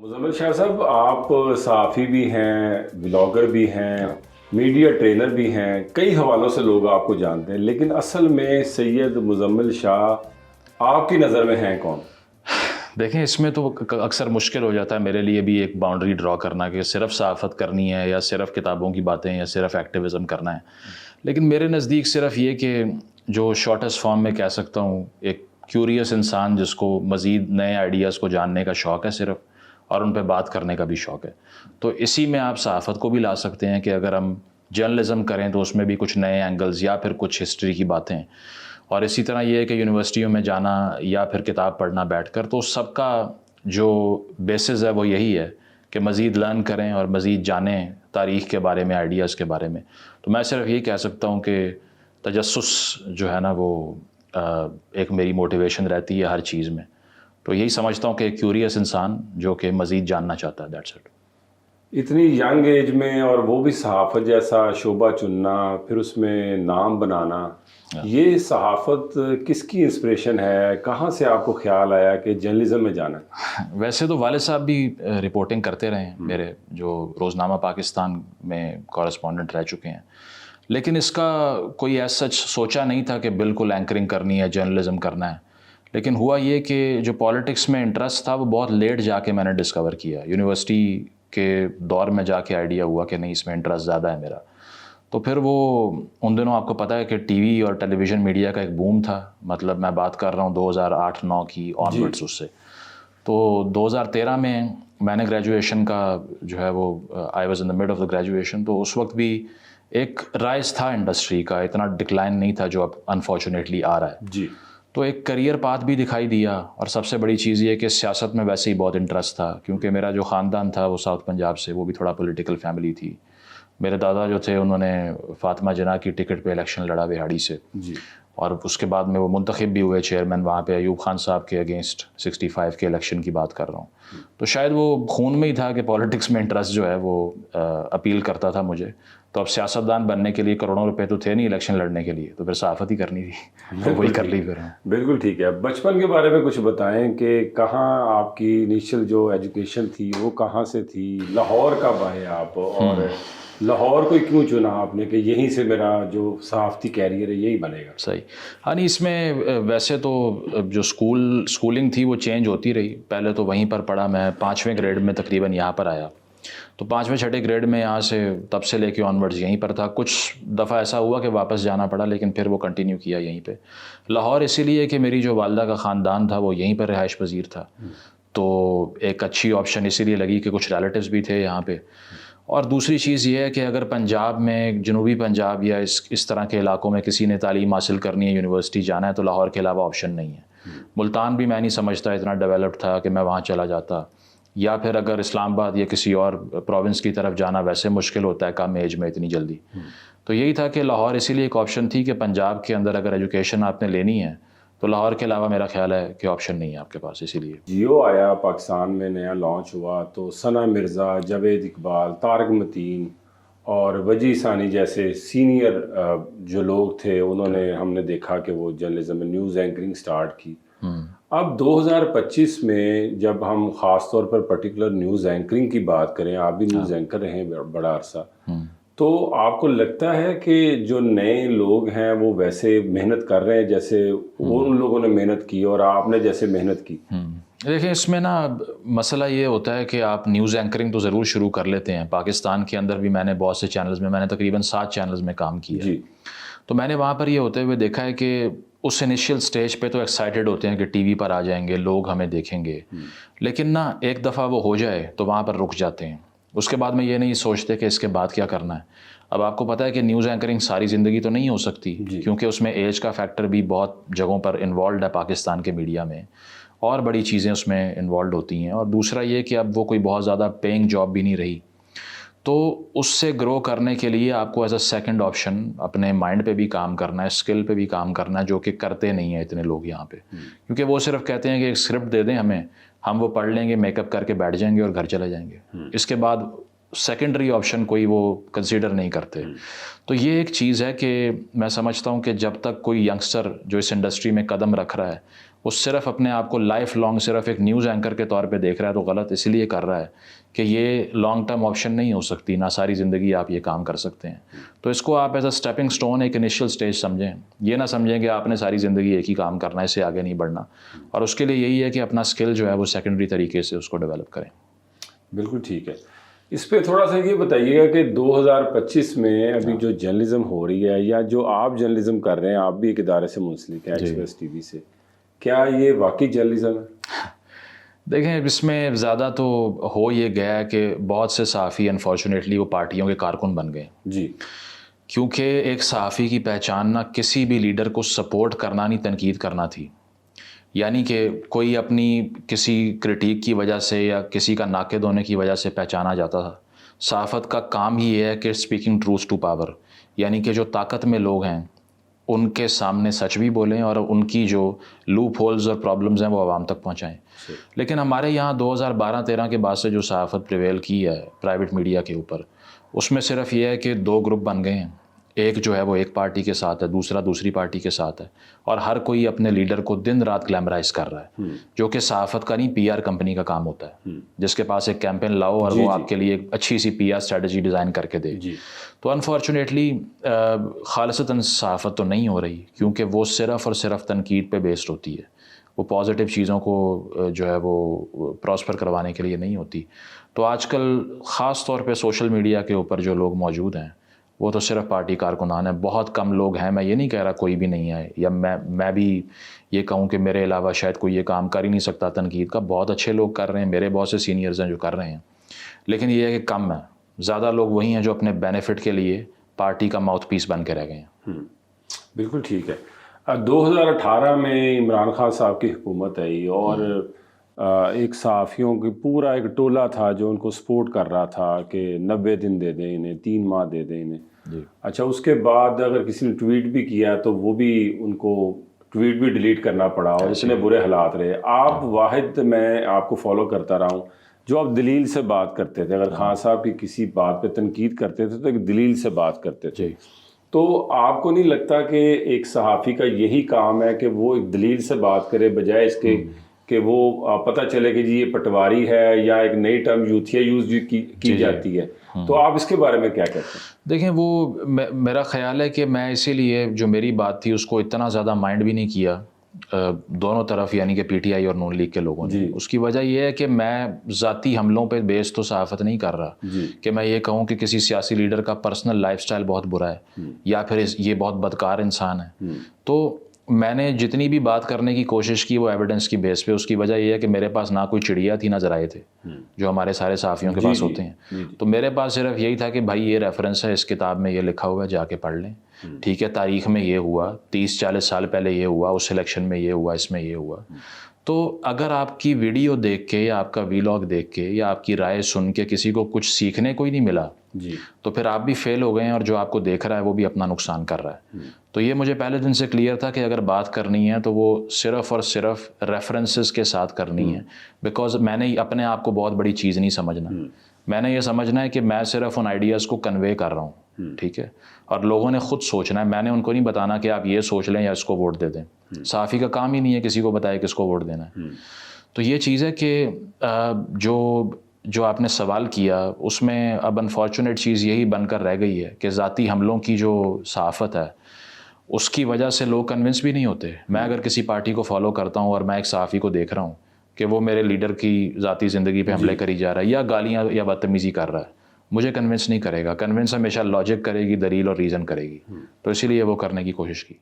مزمل شاہ صاحب، آپ صحافی بھی ہیں، بلاگر بھی ہیں، میڈیا ٹرینر بھی ہیں، کئی حوالوں سے لوگ آپ کو جانتے ہیں، لیکن اصل میں سید مزمل شاہ آپ کی نظر میں ہیں کون؟ دیکھیں، اس میں تو اکثر مشکل ہو جاتا ہے میرے لیے بھی ایک باؤنڈری ڈرا کرنا کہ صرف صحافت کرنی ہے یا صرف کتابوں کی باتیں یا صرف ایکٹیویزم کرنا ہے. لیکن میرے نزدیک صرف یہ کہ جو شارٹیسٹ فارم میں کہہ سکتا ہوں، ایک کیوریس انسان جس کو مزید نئے آئیڈیاز کو جاننے کا شوق ہے صرف، اور ان پہ بات کرنے کا بھی شوق ہے، تو اسی میں آپ صحافت کو بھی لا سکتے ہیں کہ اگر ہم جرنلزم کریں تو اس میں بھی کچھ نئے اینگلز یا پھر کچھ ہسٹری کی باتیں. اور اسی طرح یہ ہے کہ یونیورسٹیوں میں جانا یا پھر کتاب پڑھنا بیٹھ کر، تو سب کا جو بیسز ہے وہ یہی ہے کہ مزید لرن کریں اور مزید جانیں تاریخ کے بارے میں، آئیڈیاز کے بارے میں. تو میں صرف یہی کہہ سکتا ہوں کہ تجسس جو ہے نا وہ ایک میری موٹیویشن رہتی ہے ہر چیز میں. تو یہی سمجھتا ہوں کہ ایک کیوریس انسان جو کہ مزید جاننا چاہتا ہے، دیٹس اٹ. اتنی ینگ ایج میں اور وہ بھی صحافت جیسا شعبہ چننا، پھر اس میں نام بنانا، یہ صحافت کس کی انسپریشن ہے؟ کہاں سے آپ کو خیال آیا کہ جرنلزم میں جانا؟ ویسے تو والد صاحب بھی رپورٹنگ کرتے رہے ہیں میرے، جو روزنامہ پاکستان میں کورسپونڈنٹ رہ چکے ہیں، لیکن اس کا کوئی ایز سچ سوچا نہیں تھا کہ بالکل اینکرنگ کرنی ہے، جرنلزم کرنا ہے. لیکن ہوا یہ کہ جو پالیٹکس میں انٹرسٹ تھا وہ بہت لیٹ جا کے میں نے ڈسکور کیا. یونیورسٹی کے دور میں جا کے آئیڈیا ہوا کہ نہیں، اس میں انٹرسٹ زیادہ ہے میرا. تو پھر وہ ان دنوں آپ کو پتہ ہے کہ ٹی وی اور ٹیلی ویژن میڈیا کا ایک بوم تھا. مطلب میں بات کر رہا ہوں 2008-9 کی آنورڈس اس سے. تو 2013 میں نے گریجویشن کا جو ہے وہ I was in the mid of the graduation. تو اس وقت بھی ایک رائز تھا انڈسٹری کا، اتنا ڈکلائن نہیں تھا جو اب انفارچونیٹلی آ رہا ہے. جی. تو ایک کریئر پاتھ بھی دکھائی دیا، اور سب سے بڑی چیز یہ کہ سیاست میں ویسے ہی بہت انٹرسٹ تھا، کیونکہ میرا جو خاندان تھا وہ ساؤتھ پنجاب سے، وہ بھی تھوڑا پولیٹیکل فیملی تھی. میرے دادا جو تھے انہوں نے فاطمہ جناح کی ٹکٹ پہ الیکشن لڑا بہاڑی سے. جی. اور اس کے بعد میں وہ منتخب بھی ہوئے چیئرمین وہاں پہ، ایوب خان صاحب کے اگینسٹ 65 کے الیکشن کی بات کر رہا ہوں. تو شاید وہ خون میں ہی تھا کہ پالیٹکس میں انٹرسٹ جو ہے وہ اپیل کرتا تھا مجھے. تو اب سیاستدان بننے کے لیے کروڑوں روپے تو تھے نہیں الیکشن لڑنے کے لیے، تو پھر صحافت ہی کرنی تھی، تو وہی کر لی پھر. بالکل ٹھیک ہے. بچپن کے بارے میں کچھ بتائیں کہ کہاں آپ کی انیشل جو ایجوکیشن تھی وہ کہاں سے تھی؟ لاہور کب آئے آپ، اور لاہور کو کیوں چنا آپ نے کہ یہیں سے میرا جو صحافتی کیریئر ہے یہی بنے گا؟ صحیح. ہاں نہیں، اس میں ویسے تو جو اسکولنگ تھی وہ چینج ہوتی رہی. پہلے تو وہیں پر پڑھا میں، 5ویں گریڈ میں تقریباً یہاں پر آیا. تو 5ویں 6ٹھے گریڈ میں یہاں سے تب سے لے کے آنورڈز یہیں پر تھا. کچھ دفعہ ایسا ہوا کہ واپس جانا پڑا، لیکن پھر وہ کنٹینیو کیا یہیں پہ. لاہور اسی لیے کہ میری جو والدہ کا خاندان تھا وہ یہیں پر رہائش پذیر تھا، تو ایک اچھی آپشن اسی لیے لگی کہ کچھ ریلیٹیوز بھی تھے یہاں پہ. اور دوسری چیز یہ ہے کہ اگر پنجاب میں، جنوبی پنجاب یا اس طرح کے علاقوں میں کسی نے تعلیم حاصل کرنی ہے، یونیورسٹی جانا ہے، تو لاہور کے علاوہ آپشن نہیں ہے. ملتان بھی میں نہیں سمجھتا اتنا ڈیولپڈ تھا کہ میں وہاں چلا جاتا، یا پھر اگر اسلام آباد یا کسی اور پروونس کی طرف جانا ویسے مشکل ہوتا ہے کم ایج میں اتنی جلدی. تو یہی تھا کہ لاہور اسی لیے ایک آپشن تھی کہ پنجاب کے اندر اگر ایجوکیشن آپ نے لینی ہے تو لاہور کے علاوہ میرا خیال ہے کہ آپشن نہیں ہے آپ کے پاس. اسی لیے جیو آیا پاکستان میں، نیا لانچ ہوا، تو ثنا مرزا، جاوید اقبال، طارق متین اور وجیح ثانی جیسے سینئر جو لوگ تھے انہوں نے، ہم نے دیکھا کہ وہ جرنلزم میں نیوز اینکرنگ سٹارٹ کی. اب 2025 میں جب ہم خاص طور پر پرٹیکولر نیوز اینکرنگ کی بات کریں، آپ بھی نیوز اینکر رہے ہیں بڑا عرصہ، تو آپ کو لگتا ہے کہ جو نئے لوگ ہیں وہ ویسے محنت کر رہے ہیں جیسے ان لوگوں نے محنت کی اور آپ نے جیسے محنت کی؟ دیکھیں، اس میں نا مسئلہ یہ ہوتا ہے کہ آپ نیوز اینکرنگ تو ضرور شروع کر لیتے ہیں. پاکستان کے اندر بھی میں نے بہت سے چینلز میں نے تقریباً 7 چینلز میں کام کیا. جی. تو میں نے وہاں پر یہ ہوتے ہوئے دیکھا ہے کہ اس انیشیل سٹیج پہ تو ایکسائٹیڈ ہوتے ہیں کہ ٹی وی پر آ جائیں گے، لوگ ہمیں دیکھیں گے، لیکن نا ایک دفعہ وہ ہو جائے تو وہاں پر رک جاتے ہیں. اس کے بعد میں یہ نہیں سوچتے کہ اس کے بعد کیا کرنا ہے. اب آپ کو پتہ ہے کہ نیوز اینکرنگ ساری زندگی تو نہیں ہو سکتی، کیونکہ اس میں ایج کا فیکٹر بھی بہت جگہوں پر انوالوڈ ہے پاکستان کے میڈیا میں، اور بڑی چیزیں اس میں انوالوڈ ہوتی ہیں. اور دوسرا یہ کہ اب وہ کوئی بہت زیادہ پیئنگ جاب بھی نہیں رہی. تو اس سے گرو کرنے کے لیے آپ کو ایز اے سیکنڈ آپشن اپنے مائنڈ پہ بھی کام کرنا ہے، اسکل پہ بھی کام کرنا ہے، جو کہ کرتے نہیں ہیں اتنے لوگ یہاں پہ. کیونکہ وہ صرف کہتے ہیں کہ ایک اسکرپٹ دے دیں ہمیں، ہم وہ پڑھ لیں گے، میک اپ کر کے بیٹھ جائیں گے اور گھر چلے جائیں گے. اس کے بعد سیکنڈری آپشن کوئی وہ کنسیڈر نہیں کرتے. تو یہ ایک چیز ہے کہ میں سمجھتا ہوں کہ جب تک کوئی ینگسٹر جو اس انڈسٹری میں قدم رکھ رہا ہے وہ صرف اپنے آپ کو لائف لانگ صرف ایک نیوز اینکر کے طور پہ دیکھ رہا ہے تو غلط اس لیے کر رہا ہے کہ یہ لانگ ٹرم آپشن نہیں ہو سکتی، نہ ساری زندگی آپ یہ کام کر سکتے ہیں. تو اس کو آپ ایز اے اسٹیپنگ سٹون ایک انیشیل سٹیج سمجھیں، یہ نہ سمجھیں کہ آپ نے ساری زندگی ایک ہی کام کرنا ہے، اس سے آگے نہیں بڑھنا. اور اس کے لیے یہی ہے کہ اپنا اسکل جو ہے وہ سیکنڈری طریقے سے اس کو ڈیولپ کریں. بالکل ٹھیک ہے. اس پہ تھوڑا سا یہ بتائیے گا کہ 2025 میں ابھی جو جرنلزم ہو رہی ہے یا جو آپ جرنلزم کر رہے ہیں، آپ بھی ایک ادارے سے منسلک ہیں ایکسپریس ٹی وی سے، کیا یہ واقعی جرنلزم ہے؟ دیکھیں اس میں زیادہ تو ہو یہ گیا ہے کہ بہت سے صحافی انفارچونیٹلی وہ پارٹیوں کے کارکن بن گئے. جی. کیونکہ ایک صحافی کی پہچان نہ کسی بھی لیڈر کو سپورٹ کرنا نہیں تنقید کرنا تھی. یعنی کہ کوئی اپنی کسی کرٹیک کی وجہ سے یا کسی کا ناقد ہونے کی وجہ سے پہچانا جاتا تھا. صحافت کا کام ہی یہ ہے کہ اسپیکنگ ٹروتھ ٹو پاور، یعنی کہ جو طاقت میں لوگ ہیں ان کے سامنے سچ بھی بولیں اور ان کی جو لوپ ہولز اور پرابلمز ہیں وہ عوام تک پہنچائیں. لیکن ہمارے یہاں 2012-13 کے بعد سے جو صحافت پریویل کی ہے پرائیویٹ میڈیا کے اوپر، اس میں صرف یہ ہے کہ دو گروپ بن گئے ہیں. ایک جو ہے وہ ایک پارٹی کے ساتھ ہے، دوسرا دوسری پارٹی کے ساتھ ہے، اور ہر کوئی اپنے لیڈر کو دن رات گلیمرائز کر رہا ہے، جو کہ صحافت کا نہیں پی آر کمپنی کا کام ہوتا ہے، جس کے پاس ایک کیمپین لاؤ اور وہ آپ کے لیے ایک اچھی سی پی آر اسٹریٹجی ڈیزائن کر کے دے. تو انفارچونیٹلی خالصتاً صحافت تو نہیں ہو رہی، کیونکہ وہ صرف اور صرف تنقید پہ بیسڈ ہوتی ہے. وہ پازیٹیو چیزوں کو جو ہے وہ پراسپر کروانے کے لیے نہیں ہوتی. تو آج کل خاص طور پہ سوشل میڈیا کے اوپر جو لوگ موجود ہیں وہ تو صرف پارٹی کارکنان ہیں. بہت کم لوگ ہیں، میں یہ نہیں کہہ رہا کوئی بھی نہیں ہے، یا میں بھی یہ کہوں کہ میرے علاوہ شاید کوئی یہ کام کر ہی نہیں سکتا تنقید کا. بہت اچھے لوگ کر رہے ہیں، میرے بہت سے سینئرز ہیں جو کر رہے ہیں، لیکن یہ ہے کہ کم ہے. زیادہ لوگ وہی ہیں جو اپنے بینیفٹ کے لیے پارٹی کا ماؤتھ پیس بن کے رہ گئے ہیں. بالکل ٹھیک ہے. 2018 میں عمران خان صاحب کی حکومت آئی اور ایک صحافیوں کی پورا ایک ٹولہ تھا جو ان کو سپورٹ کر رہا تھا کہ 90 دن دے دیں انہیں، 3 ماہ دے دیں انہیں. اچھا، اس کے بعد اگر کسی نے ٹویٹ بھی کیا تو وہ بھی ان کو ٹویٹ بھی ڈیلیٹ کرنا پڑا اور اتنے برے حالات رہے. آپ واحد، میں آپ کو فالو کرتا رہا ہوں، جو آپ دلیل سے بات کرتے تھے. اگر خان صاحب کی کسی بات پہ تنقید کرتے تھے تو ایک دلیل سے بات کرتے تھے. تو آپ کو نہیں لگتا کہ ایک صحافی کا یہی کام ہے کہ وہ ایک دلیل سے بات کرے، بجائے اس کے کہ وہ پتہ چلے کہ جی یہ پٹواری ہے یا ایک نئی ٹرم یوتھیا یوز کی جاتی ہے؟ تو آپ اس کے بارے میں کیا کہتے ہیں؟ دیکھیں، وہ میرا خیال ہے کہ میں اسی لیے جو میری بات تھی اس کو اتنا زیادہ مائنڈ بھی نہیں کیا دونوں طرف، یعنی کہ پی ٹی آئی اور نون لیگ کے لوگوں نے. اس کی وجہ یہ ہے کہ میں ذاتی حملوں پہ بیس تو صحافت نہیں کر رہا کہ میں یہ کہوں کہ کسی سیاسی لیڈر کا پرسنل لائف سٹائل بہت برا ہے یا پھر یہ بہت بدکار انسان ہے. تو میں نے جتنی بھی بات کرنے کی کوشش کی وہ ایویڈنس کی بیس پہ. اس کی وجہ یہ ہے کہ میرے پاس نہ کوئی چڑیا تھی نہ ذرائع تھے جو ہمارے سارے صحافیوں کے پاس ہوتے ہیں. تو میرے پاس صرف یہی تھا کہ بھائی یہ ریفرنس ہے، اس کتاب میں یہ لکھا ہوا ہے، جا کے پڑھ لیں. ٹھیک ہے، تاریخ میں یہ ہوا، 30-40 سال پہلے یہ ہوا، اس الیکشن میں یہ ہوا، اس میں یہ ہوا. تو اگر آپ کی ویڈیو دیکھ کے یا آپ کا ویلاگ دیکھ کے یا آپ کی رائے سن کے کسی کو کچھ سیکھنے کو ہی نہیں ملا تو پھر آپ بھی فیل ہو گئے ہیں، اور جو آپ کو دیکھ رہا ہے وہ بھی اپنا نقصان کر رہا ہے. تو یہ مجھے پہلے دن سے کلیئر تھا کہ اگر بات کرنی ہے تو وہ صرف اور صرف ریفرنسز کے ساتھ کرنی ہے. بیکاز میں نے اپنے آپ کو بہت بڑی چیز نہیں سمجھنا. میں نے یہ سمجھنا ہے کہ میں صرف ان آئیڈیاز کو کنوے کر رہا ہوں، ٹھیک ہے، اور لوگوں نے خود سوچنا ہے. میں نے ان کو نہیں بتانا کہ آپ یہ سوچ لیں یا اس کو ووٹ دے دیں. صحافی کا کام ہی نہیں ہے کسی کو بتائے کس کو ووٹ دینا ہے. تو یہ چیز ہے کہ جو آپ نے سوال کیا اس میں اب انفارچونیٹ چیز یہی بن کر رہ گئی ہے کہ ذاتی حملوں کی جو صحافت ہے اس کی وجہ سے لوگ کنونس بھی نہیں ہوتے. میں اگر کسی پارٹی کو فالو کرتا ہوں اور میں ایک صحافی کو دیکھ رہا ہوں کہ وہ میرے لیڈر کی ذاتی زندگی پہ حملے کری جا رہا ہے یا گالیاں یا بدتمیزی کر رہا ہے، مجھے کنونس نہیں کرے گا. کنونس ہمیشہ لاجک کرے گی، دلیل اور ریزن کرے گی. تو اسی لیے وہ کرنے کی کوشش کی.